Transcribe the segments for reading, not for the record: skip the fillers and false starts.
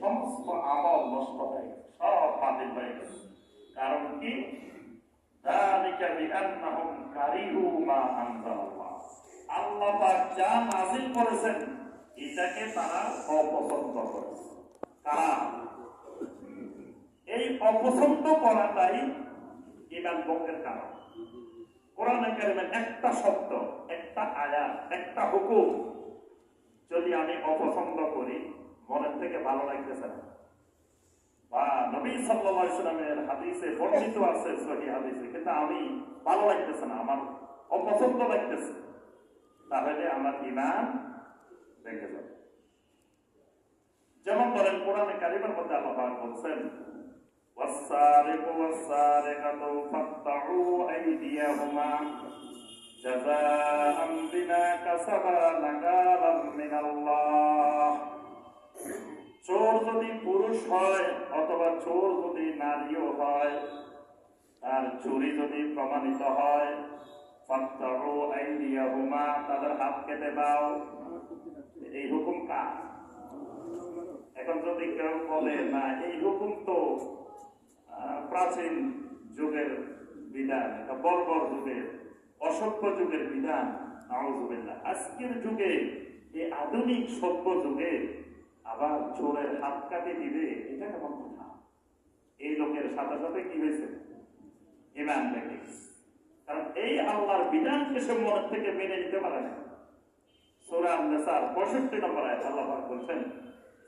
সমস্ত আমল নষ্ট হয়ে গেছে, সব বাতিল হয়ে গেছে। কারণ কি? আল্লাহ পাক যা নাযিল করেছেন এটাকে তারা অপছন্দ করেছে। কারা? এই অপছন্দ করাটাই ঈমান ভঙ্গের কারণ। কোরআনে কারিমের একটা শব্দ, একটা আয়াত, একটা হুকুম যদি আমি অপছন্দ করি, মনের থেকে ভালো লাগতেছে না, বা নবী সাল্লাল্লাহু আলাইহি ওয়াসাল্লামের হাদিসে বর্ণিত আছে সহিহ হাদিসে, কিন্তু আমি ভালো লাগতেছে না, আমার অপছন্দ লাগতেছে, তাহলে আমার ঈমান ভেঙে যাবে। যেমন ধরেন কোরআনে কারিমের মধ্যে আল্লাহ পাক বলছেন, ওয়াস-সারিকু ওয়াস-সারিকাতু ফাকতাউ আইদিয়াহুমা জাযাআন বিমা কাসাবা নাকালাম মিনাল্লাহ। চোর যদি পুরুষ হয় অথবা চোর যদি নারীও হয়, আর চুরি যদি প্রমাণিত হয়, ফাকতাউ আইদিয়াহুমা, তাদের হাত কেটে দাও। এই হুকুম কার? এখন যদি কেউ বলে না এই হুকুম তো প্রাচীন যুগের বিধান, এটা বর্বর যুগের, অসভ্য যুগের বিধান, নাউযুবিল্লাহ, আজকের যুগে এই আধুনিক সভ্য যুগে আবার চোরের হাত কাটে দিবে, এটা কেমন কথা? এই লোকের সাথে সাথে কি হয়েছে? ঈমান ভেঙে গেছে। কারণ এই আল্লাহর বিধানকে সে মনের থেকে মেনে নিতে পারে না। সূরা আন-নিসার 65 নম্বর আয়াত আল্লাহ পাক বলছেন,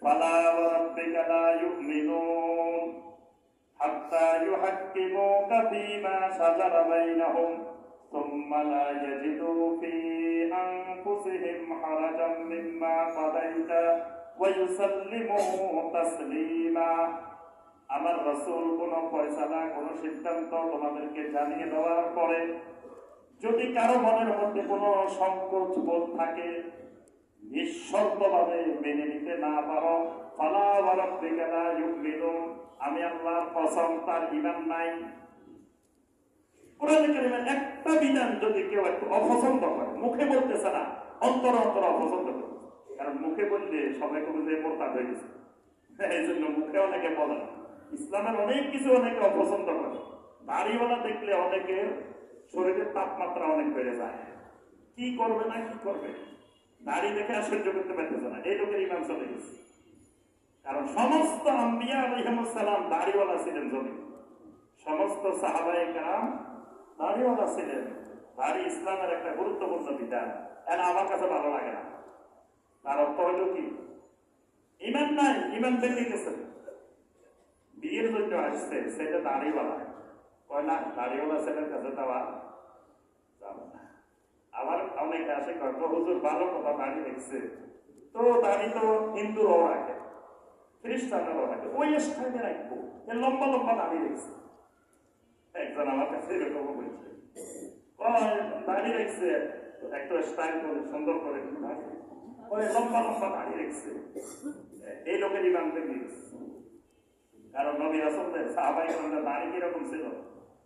ফালা ওয়ারাব্বিকা লা ইউমিনুন হাত্তা ইউহাক্কিমুকা ফীমা শাজারা বাইনাহুম সুম্মা লা ইয়াজিদু ফী আনফুসিহিম হারাজাম মিম্মা কাদাইতা ওয়া ইউসাল্লিমু তাসলিমা। আমার রাসূল কোন ফয়সালা, কোন সিদ্ধান্ত তোমাদেরকে জানিয়ে দেওয়ার পরে যদি কারো মনের মধ্যে কোনো সংকোচ বোধ থাকে, নিঃশর্তভাবে মেনে নিতে না পারো, ফালা ওয়ারাব্বিকা লা ইউমিনুন, আমি আল্লাহর কসম তার ঈমান নাই। কোরআনে কারিমের একটা বিধান যদি কেউ একটু অপছন্দ করে, মুখে বলতেছে না, অন্তর অন্তর অপছন্দ করে, কারণ মুখে বললে সবাই কোনো যে মোরতাদ হয়ে গেছে, এই জন্য মুখে অনেকে বলে। ইসলামের অনেক কিছু অনেকে অপছন্দ করে। দাড়িওয়ালা দেখলে অনেকের শরীরের তাপমাত্রা অনেক বেড়ে যায়, কি করবে না কি করবে, দাড়ি দেখে আর সহ্য করতে পারতেছে না, এই লোকের ঈমান চলে গেছে। কারণ সমস্ত আম্বিয়া আলাইহিমুস সালাম দাড়িওয়ালা ছিলেন, জমি সমস্ত সাহাবায়ে কেরাম দাড়িওয়ালা ছিলেন। দাড়ি ইসলামের একটা গুরুত্বপূর্ণ বিধান। এটা আমার কাছে ভালো লাগে না, তার অর্থ হইল কি? ঈমান নাই, ঈমান ভেঙে গেছে। বিয়ের জন্য আসছে, সেটা দাড়িওয়ালা, কয় না দাড়িওয়ালা ছেলের কাছে দেওয়া যাবে না। আবার অনেকে আসে কয়, হুজুর ভালো কথা, দাড়ি দেখছে তো, দাড়ি তো হিন্দুরাও রাখে, খ্রিস্টানেরও রাখে, ওই স্টাইলে রাখবো, লম্বা লম্বা দাড়ি দেখছে। একজন আমার কাছে এরকম বলছে, দাড়ি রেখছে একটা স্টাইল করে সুন্দর করে, ওই লম্বা লম্বা দাড়ি রেখছে, এই লোকের ঈমান ভেঙে গেছে। কারণ নবী রাসূলের সাহাবায়ে কেরামদের দাড়ি কিরকম ছিল?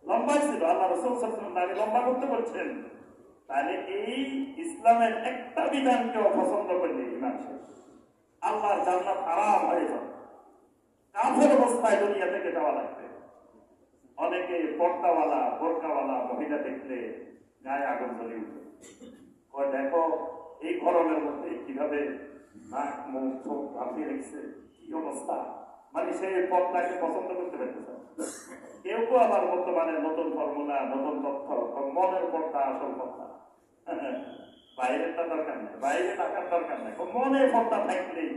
লম্বাই ছিল। আল্লাহ রাসূল সাল্লাল্লাহু আলাইহি ওয়াসাল্লাম দাড়ি লম্বা করতে বলছেন। তাহলে এই ইসলামের একটা বিধানকে অপছন্দ করলে ঈমান শেষ, আল্লাহর জান্নাত হারাম হয়ে যাবে, কাফের অবস্থায় দুনিয়া থেকে যাওয়া লাগবে। অনেকে পর্দাওয়ালা বোরকাওয়ালা মহিলা দেখলে গায়ে আগুন জ্বলে উঠে, কয় দেখো এই গরমের মধ্যে কিভাবে নাক মুখ চোখ ভাপিয়ে রেখেছে, কি অবস্থা, মানে সে পর্দাকে পছন্দ করতে পারতেছে। কেউ কেউ আবার বর্তমানে নতুন ফর্মুলা, নতুন তথ্য, মনের পর্দা আসল পর্দা, বাইরেরটা দরকার নেই, বাইরে টাকার দরকার নেই, মনে পর্দা থাকলেই,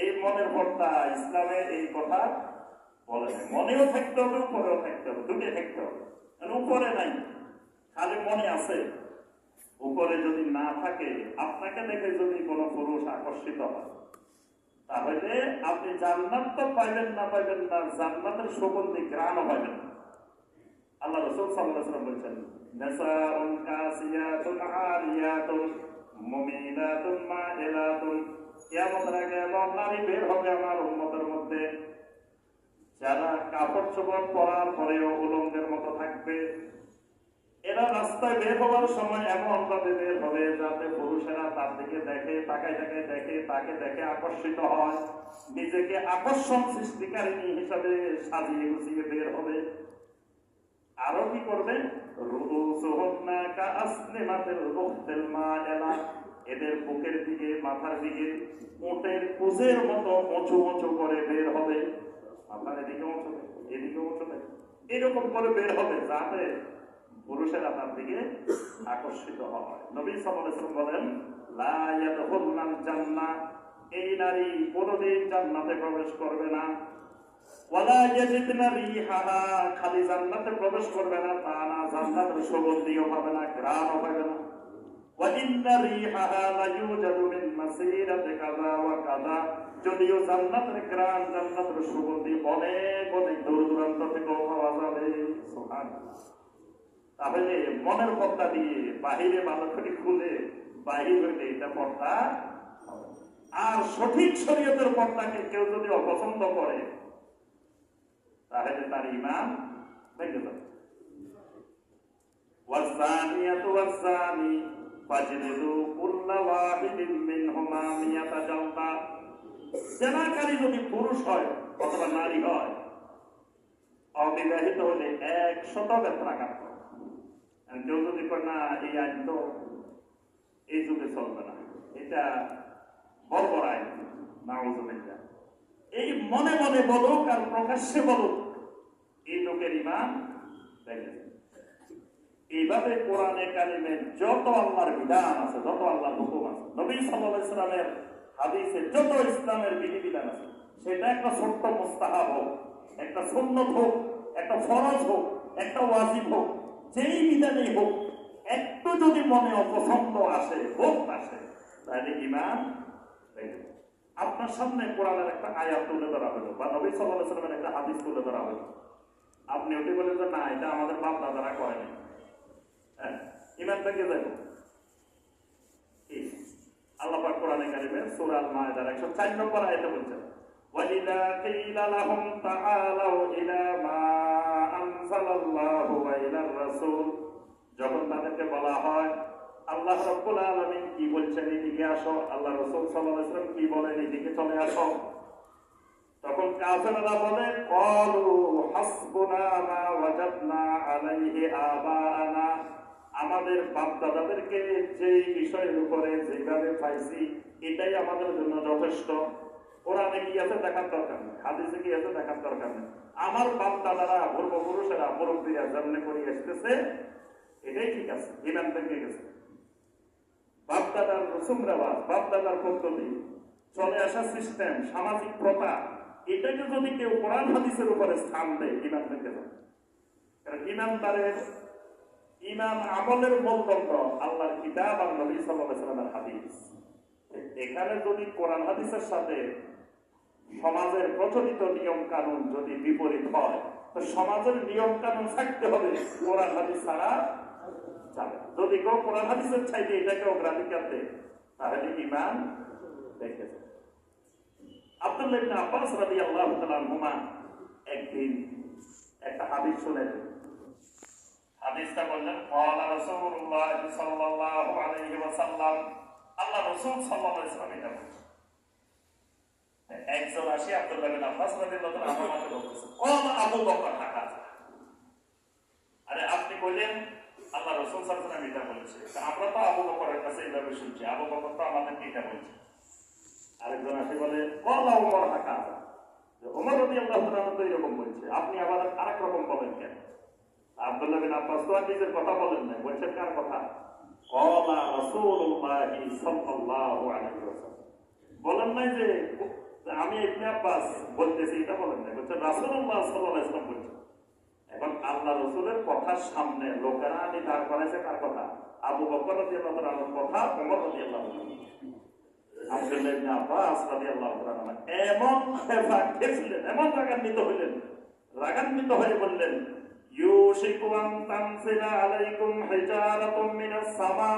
এই মনের পর্দা ইসলামের এই কথা বলে, মনেও থাকতে হবে, উপরেও থাকতে হবে, দুটোই থাকতে হবে। উপরে নাই, খালি মনে আছে। উপরে যদি না থাকে, আপনাকে দেখে যদি কোনো পুরুষ আকর্ষিত হয়, তাহলে আপনি জান্নাত তো পাইবেন না, জান্নাতের সুগন্ধি ঘ্রাণও পাইবেন না। আল্লাহ রাসূল সাল্লাল্লাহু আলাইহি ওয়াসাল্লাম বলেছেন, নাসাউন কাসিয়াতুন আরিয়াতুন মুমিনাতুন মাইলাতুন, কিয়ামতের আগে এমন নারী বের হবে আমার উম্মতের মধ্যে যারা কাপড় চোপড় পরার পরেও উলঙ্গের মতো থাকবে, এরা রাস্তায় বের হওয়ার সময় এমন ভাবে বের হবে যাতে পুরুষেরা তার দিকে দেখে, তাকায় তাকায় দেখে, তাকে দেখে আকর্ষিত হয়, নিজেকে আকর্ষণ সৃষ্টিকারিণী হিসাবে সাজিয়ে গুছিয়ে বের হবে। আরো কি করবে? রুউসুহুন্না কাআসনিমাতিল বুখতিল মাইলা, এদের বুকের দিকে, মাথার দিকে উটের কুজের মতো উঁচু উঁচু করে বের হবে। মাথার এদিকে উঁচু, এদিকে উঁচু, এরকম করে বের হবে যাতে পুরুষেরা তার দিকে আকর্ষিত হয়। নবী সাল্লাল্লাহু আলাইহি ওয়াসাল্লাম বলেন, লা ইয়াদখুলুনাল জান্নাহ, এই নারী কোনদিন জান্নাতে প্রবেশ করবে না। ওয়ালা ইয়াজিদনা রিহাহা, খালি জান্নাতে প্রবেশ করবে না তা না, জান্নাতের সুগন্ধিও পাবে না, ঘ্রাণও পাবে না। ওয়া ইন্না রিহাহা লা ইউজাদু মিন মাসিরাতি কাযা ওয়া কাযা, যদিও জান্নাতের ঘ্রাণ, জান্নাতের সুগন্ধি অনেক অনেক দূর দূরান্ত থেকে পাওয়া যাবে। সুবহানাল্লাহ। তাহলে মনের পর্দা দিয়ে বাহিরে ভালো করে খুলে বাহির হইলে এটা পর্দা। আর সঠিক শরীয়তের পর্দাকে কেউ যদি অপছন্দ করে তাহলে তার ঈমান ভেঙে যাবে। ওয়াজ্জানিয়াতু ওয়াজ্জানি ফাজলিদু কুল্লা ওয়াহিদিন মিনহুমা মিয়াতা জালদা, জেনাকারী যদি পুরুষ হয় অথবা নারী হয়, অবিবাহিত হলে 100 বেত্রাঘাত করে। কেউ যদি করে না এই আইন তো এই যুগে চলবে না, এটা বর্বর আইন, নাউযুবিল্লাহ, এই মনে মনে বলুক আর প্রকাশ্যে বলুক, এই লোকের ঈমান ভেঙে যাবে। এইভাবে কোরআনে কারিমে যত আল্লাহর বিধান আছে, যত আল্লাহর হুকুম আছে, নবী সাল্লাল্লাহু আলাইহি ওয়াসাল্লামের হাদিসে যত ইসলামের বিধিবিধান আছে, সেটা একটা ছোট্ট মুস্তাহাব হোক, একটা সুন্নত হোক, একটা ফরজ হোক, একটা ওয়াজিব হোক, যেই বিধানেই হোক, একটু যদি মনে অপছন্দ আসে, হোক আসে, তাহলে ঈমান ভেঙে যাবে। আপনার সামনে কোরআনের একটা আয়াত তুলে ধরা হলো বা নবী সাল্লাল্লাহু আলাইহি ওয়াসাল্লামের একটা হাদিস তুলে ধরা হলো, আপনি ওটি বলেন যে না, এটা আমাদের বাপ দাদারা করেনি, ঈমান ভেঙে যাবে। আল্লাহ পাক কোরআনে কারিমে সূরা আল মাইদার 104 নম্বর আয়াতে বলছেন, ওয়াইদা কিলা লাহুম তাআলাউ ইলা মা আনজালাল্লাহু ওয়া ইলার রাসূল, যখন তাদেরকে বলা হয় আল্লাহ রাব্বুল আলামিন কি বলছেন এদিকে আসো, আল্লাহ রাসূল সাল্লাল্লাহু আলাইহি ওয়াসাল্লাম কি বলেন এদিকে চলে আসো, তখন কাফেররা বলে ক্বালু হাসবুনা মা ওয়াজাদনা আলাইহি আবাআনা, আমাদের বাপ দাদাদেরকে যেই বিষয়ের উপরে যেভাবে পাইছি এটাই আমাদের জন্য যথেষ্ট। কোরআনে কি আছে দেখার দরকার নেই, হাদিসে কি আছে দেখার দরকার নেই, আমার বাপ দাদারা, পূর্বপুরুষেরা, মুরব্বীরা যেমনি করে এসতেছে এটাই ঠিক আছে, ঈমান ভেঙে গেছে। বাপ দাদার রসুম রেওয়াজ, বাপ দাদার পদ্ধতি, চলে আসা সিস্টেম, সামাজিক প্রথা, এটাকে যদি কেউ কোরআন হাদিসের উপরে স্থান দেয় ঈমান ভেঙে যাবে। কারণ ঈমানদারের ঈমান আমলের মূলদণ্ড আল্লাহর কিতাব আর নবী সাল্লাল্লাহু আলাইহি ওয়াসাল্লামের হাদিস। এখানে যদি কোরআন হাদিসের সাথে সমাজের প্রচলিত নিয়ম কানুন যদি বিপরীত হয়, তো সমাজের নিয়ম কানুন থাকতে হবে, কোরআন হাদিস ছাড়া যাবে। যদি কেউ কোরআন হাদিসের চাইতে এটাকে অগ্রাধিকার দেয় তাহলে ঈমান ভেঙে যাবে। আব্দুল্লাহ ইবনে আব্বাস রাদিয়াল্লাহু তাআলা আনহুমা একদিন একটা হাদিস শুনেন। হাদিসটা বললেন, ক্বালা রাসূলুল্লাহ সাল্লাল্লাহু আলাইহি ওয়াসাল্লাম, আল্লাহ রাসূল সাল্লাল্লাহু আলাইহি ওয়াসাল্লাম এটা বলেছেন। একজন আসি আব্দুল্লাহ ইবনে আব্বাস রাদিয়াল্লাহু তাআলা আনহুমাকে বলতেছে, ক্বালা আবু বকর হাকাযা, আরে আপনি বললেন আল্লাহ রাসূল সাল্লাল্লাহু আলাইহি ওয়াসাল্লাম এটা বলেছে, আমরা তো আবু বকরের কাছে এইভাবে শুনছি, আবু বকর তো আমাদেরকে এটা বলছে। আরেকজন আসি বলে ক্বালা ওমর হাকাযা, ওমর রাদিয়াল্লাহু তাআলা তো এরকম বলছে, আপনি আবার আরেক রকম বলেন কেন? আব্দুল্লাহ বিন আব্বাস তো আর নিজের কথা বলেন না, বলছেন কার কথা? ক্বালা রাসূলুল্লাহ সাল্লাল্লাহু আলাইহি ওয়াসাল্লাম, বলেন নাই যে আমি ইবনে আব্বাস বলতেছি, এটা বলেন না, বলছেন রাসূলুল্লাহ সাল্লাল্লাহু আলাইহি ওয়াসাল্লাম বলছেন। এখন আল্লাহ রাসূলের কথার সামনে লোকেরা আনি দাঁড় করাইছে কার কথা? আবু বকর রাদিয়াল্লাহু তাআলার কথা, ওমর রাদিয়াল্লাহু তাআলা। আব্দুল্লাহ ইবনে আব্বাস রাদিয়াল্লাহু তাআলা এমন খেপা খেয়েছিলেন, এমন রাগান্বিত হয়ে বললেন, ইউশিকু আন তানজিলা আলাইকুম হিজারাতুম মিনাস সামা,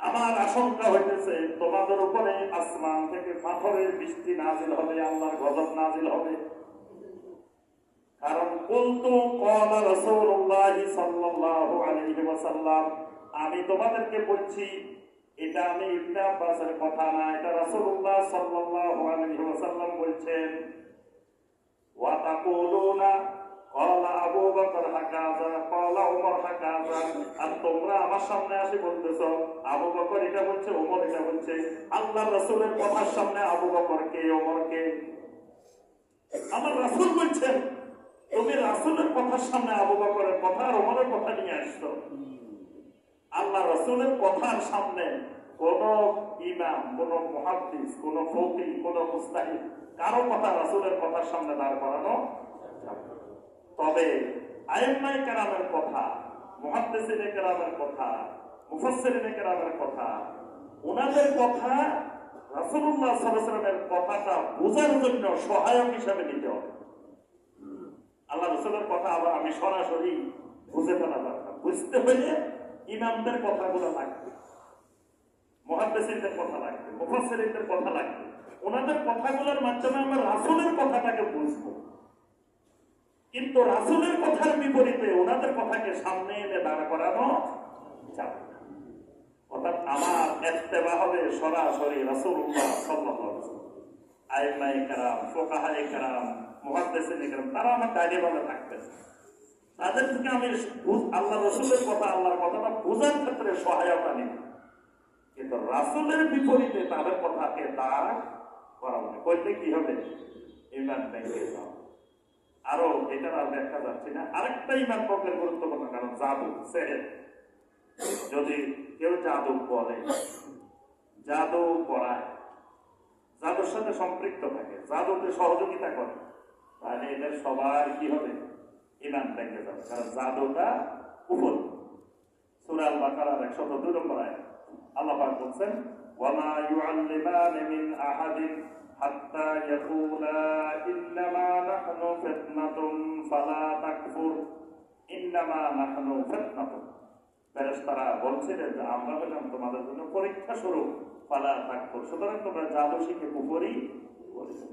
আমার আশঙ্কা হইতেছে তোমাদের উপরে আসমান থেকে পাথরের বৃষ্টি নাজিল হবে, আল্লাহর গজব নাজিল হবে। কারণ বলতো ক্বালা রাসূলুল্লাহ সাল্লাল্লাহু আলাইহি ওয়াসাল্লাম, আমি তোমাদেরকে বলছি, এটা আমি ইবনে আব্বাসের কথা না, এটা রাসূলুল্লাহ সাল্লাল্লাহু আলাইহি ওয়াসাল্লাম বলছেন। ওয়া তাকুলুনা ক্বালা আবু বকর হাকাযা ক্বালা উমর হাকাযা, আর তোমরা আমার সামনে আসি বলতেছো আবু বকর এটা বলছে, ওমর এটা বলছে। আল্লাহর রাসূলের কথার সামনে আবু বকর কে, ওমর কে? আমার রাসূল বলছেন, তুমি রাসূলের কথার সামনে আবু বকরের কথা আর ওমরের কথা নিয়ে আসছো। আল্লাহ রাসূলের কথার সামনে কোন ইমাম, কোন মুহাদ্দিস, কোন ফকিহ, কোন মুজতাহিদ কারো কথা রাসূলের কথার সামনে দাঁড় করানো যাবে না। তবে আইম্মায়ে কেরামের কথা, মুহাদ্দিসিনে কেরামের কথা, মুফাসসিরিনে কেরামের কথা, ওনাদের কথা রাসূলুল্লাহ সাল্লাল্লাহু আলাইহি ওয়াসাল্লামের কথাটা বোঝার জন্য সহায়ক হিসেবে নিতে হবে। আল্লাহ রাসূলের কথা আবার আমি সরাসরি বুঝে ফেলা দরকার। বুঝতে হলে ইমামদের কথাগুলো লাগবে, মুহাদ্দিসিনদের কথা লাগবে, মুফাসসিরিনদের কথা লাগবে। ওনাদের কথাগুলোর মাধ্যমে আমরা রাসূলের কথাটাকে বুঝবো। কিন্তু রাসূলের কথার বিপরীতে ওনাদের কথাকে সামনে এনে দাঁড় করানো যাবে না। অর্থাৎ আমার ইত্তেবা হবে সরাসরি রাসূলুল্লাহ সাল্লাল্লাহু আলাইহি ওয়াসাল্লাম। আইম্মায়ে কেরাম, ফুকাহায়ে কেরাম, মুহাদ্দিসিনে কেরাম তারা আমার দাঁড়িয়ে ভাবে থাকবেন। তাদের থেকে আমি আল্লাহ রাসূলের কথা, আল্লাহর কথাটা বোঝার ক্ষেত্রে সহায়তা নিই। কিন্তু রাসূলের বিপরীতে তাদের কথাকে দাঁড় করাবো না। কইতে কি হবে? ঈমান ভেঙে যাবে। আরো এটা আর ব্যাখ্যা যাচ্ছে না। আরেকটা ঈমান পক্ষের গুরুত্বপূর্ণ কারণ জাদু, সেহের। যদি কেউ জাদু বলে, জাদু করায়, জাদুর সাথে সম্পৃক্ত থাকে, জাদুতে সহযোগিতা করে, তাহলে এদের সবার কি হবে? ঈমান ভেঙে যাবে। কারণ জাদুটা কুফর। সূরা আল বাকারার 102 নম্বর আয়াত আল্লাহ পাক বলছেন, ওয়ামা ইউআল্লিমানি মিন আহাদিন হাত্তা ইয়াকুলা ইন্নামা নাহনু ফিতনাতুন ফালা তাকফুর ইন্নামা নাহনু ফিতনাতুন। ফেরেশতারা বলছিলেন যে আমরা হলাম তোমাদের জন্য পরীক্ষা স্বরূপ, ফালা তাকফুর, সুতরাং তোমরা জাদু শিখে কুফরি করেছো।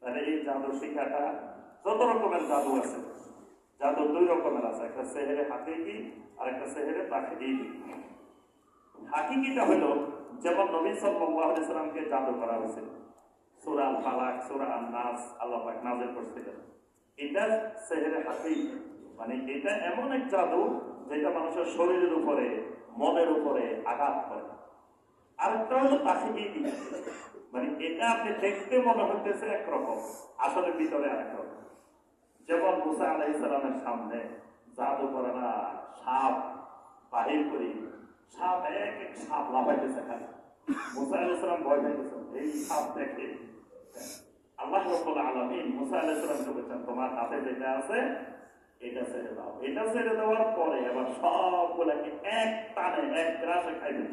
তাহলে এই জাদু শিখাটা, যত রকমের জাদু আছে, জাদু দুই রকমের আছে, একটা সেহেরে হাকিকি আর একটা সেহেরে তাকদীরি। হাকিকিটা হলো যেমন নবী সাল্লাল্লাহু আলাইহি ওয়াসাল্লামকে জাদু করা হয়েছিল, সূরা আল ফালাক, সূরা আন নাস আল্লাহ পাক নাযিল করেছিলেন। এটা সেহেরে হাকিকি, মানে এটা এমন এক জাদু যেটা মানুষের শরীরের উপরে, মনের উপরে আঘাত করে। আরেকটা হলো তাকদীরি, মানে এটা আপনি দেখতে মনে হইতেছে একরকম, আসলে ভিতরে আরেক রকম। যেমন মুসা আলাইহিস সালামের সামনে জাদুকররা সাপ বাহির করি, সাপ এক এক সাপ লাফাইতেছে, খালি মুসা আলাইহিস সালাম ভয় পাইতেছেন। এই সাপ দেখে আল্লাহ রাব্বুল আলামিন মুসা আলাইহিস সালামকে বলেছেন, তোমার হাতে যেটা আছে এটা ছেড়ে দাও। এটা ছেড়ে দেওয়ার পরে আবার সবগুলাকে এক টানে, এক গ্রাসে খাইবে।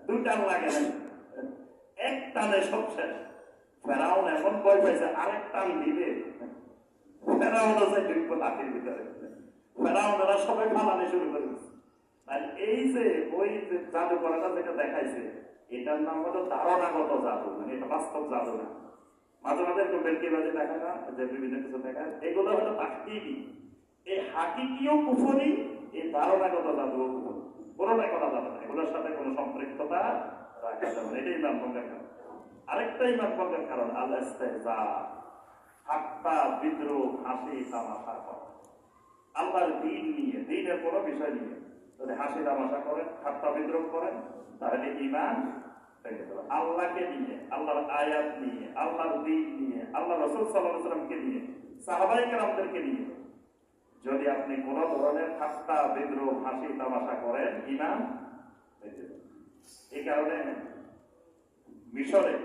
দুই টান লাগে না, এক টানে সব শেষ। ফেরাউন এমন ভয় পাইছে, আরেক টান দিলে ফেরাউনও যায় ঢুকবো লাঠির ভিতরে। ফেরাউনেরা সবাই ফালানি শুরু করে দিচ্ছে। আর এই যে ওই যে জাদু করাটা যেটা দেখাইছে, এটার নাম হলো ধারণাগত জাদু, মানে এটা বাস্তব জাদু না। মাঝে মাঝে একটু বেলকিবাজি দেখা না, যে বিভিন্ন কিছু দেখায়, এগুলো হলো তাকদীরি। এই হাকিকিও কুফরি, এই ধারণাগত জাদুও কুফরি। কোনোটাই করা যাবে না, এগুলোর সাথে কোনো সম্পৃক্ততা রাখা যাবে না। এটাই ইমান ভঙ্গের কারণ। আরেকটা ইমান ভঙ্গের কারণ আল ইস্তিহজা, ঠাট্টা, বিদ্রোহ, হাসি তামাশা করা। আল্লাহর দ্বীন নিয়ে, দ্বীনের কোনো বিষয় নিয়ে যদি হাসি তামাশা করেন, ঠাট্টা বিদ্রোহ করেন, তাহলে ঈমান ভেঙে যাবে। আল্লাহকে নিয়ে, আল্লাহর আয়াত নিয়ে, আল্লাহর দ্বীন নিয়ে, আল্লাহ রাসূল সাল্লাল্লাহু আলাইহি ওয়াসাল্লামকে নিয়ে, সাহাবায়ে কেরামদেরকে নিয়ে যদি আপনি কোন ধরনের ঠাট্টা বিদ্রোহ, হাসি তামাশা করেন, ঈমান ভেঙে যাবে। এই কারণে মিশরে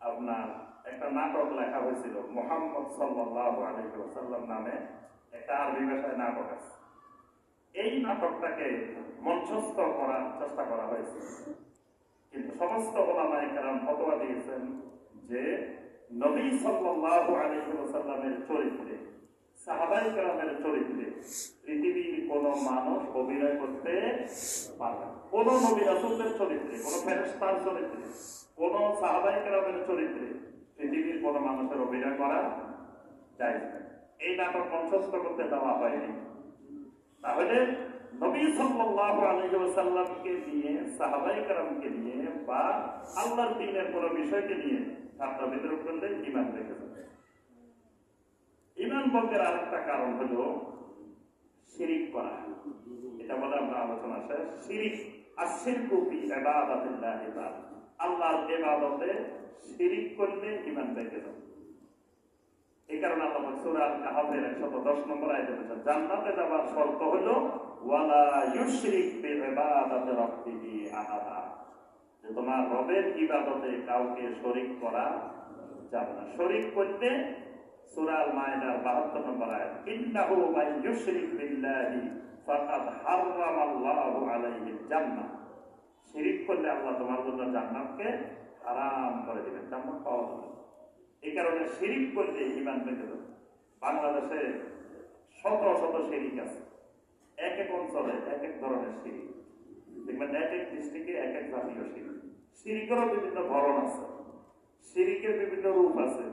আপনার একটা নাটক লেখা হয়েছিল, মুহাম্মদ সাল্লাল্লাহু আলাইহি ওয়াসাল্লাম নামে একটা আরবি ভাষায় নাটক আছে। এই নাটকটাকে মঞ্চস্থ করার চেষ্টা করা হয়েছে, কিন্তু সমস্ত উলামায়ে কেরাম ফতোয়া দিয়েছেন যে নবী সাল্লাল্লাহু আলাইহি ওয়াসাল্লামের চরিত্রে, সাহাবায়ে কেরামের চরিত্রে পৃথিবীর কোন মানুষ অভিনয় করতে পারবে না। কোন নবী রাসূলের চরিত্রে, কোন ফেরেশতার চরিত্রে, কোন সাহাবায়ে কেরামের চরিত্রে পৃথিবীর কোন মানুষের অভিনয় করা যায় না। এই নাটক মঞ্চস্থ করতে দেওয়া হয়নি। তাহলে নবী সাল্লাল্লাহু আলাইহি ওয়াসাল্লামকে নিয়ে, সাহাবায়ে কেরামকে নিয়ে বা আল্লাহর দ্বীনের কোন বিষয়কে নিয়ে ঠাট্টা বিদ্রূপ করলে ঈমান ভেঙে যাবে। ঈমান ভঙ্গের আরেকটা কারণ হলো শিরিক করা। এটা বলে আমরা আলোচনা শেষ। শিরিক আশিরকু ফি ইবাদাতিল্লাহি তাআলা, আল্লাহর ইবাদতে শিরিক করলে ঈমান ভেঙে যাবে। এই কারণে আল্লাহ সূরা আল-কাহফের 110 নম্বর আয়াতে বলেছেন, জান্নাতে যাবার শর্ত হলো ওয়ালা ইউশরিক বিইবাদাতি রাব্বিহি আহাদা, যে তোমার রবের ইবাদতে কাউকে শরীক করা যাবে না। শরীক করতে সূরা আল-মাইদার 72 নম্বর আয়াত, ইন্নাহু মান ইউশরিক বিল্লাহি ফাকাদ হারামাল্লাহু আলাইহিল জান্নাহ, শিরিক করলে আল্লাহ তোমার জন্য জান্নাতকে হারাম করে দিবেন, জান্নাত পাওয়া যাবে। এই কারণে শিরিক করলে ঈমান ভেঙে যাবে। বাংলাদেশে শত শত শিরিক আছে, এক এক অঞ্চলে এক এক ধরনের শিরিক। দেখবেন এক এক ডিস্ট্রিক্টে এক এক জাতীয় শিরিক। শিরিকেরও বিভিন্ন ধরন আছে, শিরিকের বিভিন্ন রূপ আছে,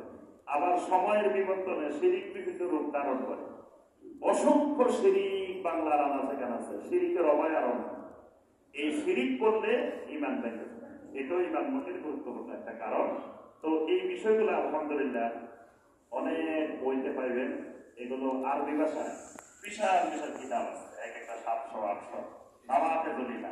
আবার সময়ের বিবর্তনে শিরিক বিভিন্ন রূপ ধারণ করে। অসংখ্য শিরিক বাংলার আনাচে কানাচে, শিরিকের অভয়ারণ্য। এই শিরিক করলে ঈমান ভেঙে যাবে, এটাও ঈমান ভঙ্গের গুরুত্বপূর্ণ একটা কারণ। তো এই বিষয়গুলো আলহামদুলিল্লাহ অনেক বইতে পাইবেন। এগুলো আরবি ভাষায় বিশাল বিশাল কিতাব আছে, এক একটা 700 800 নামাতে দলিল।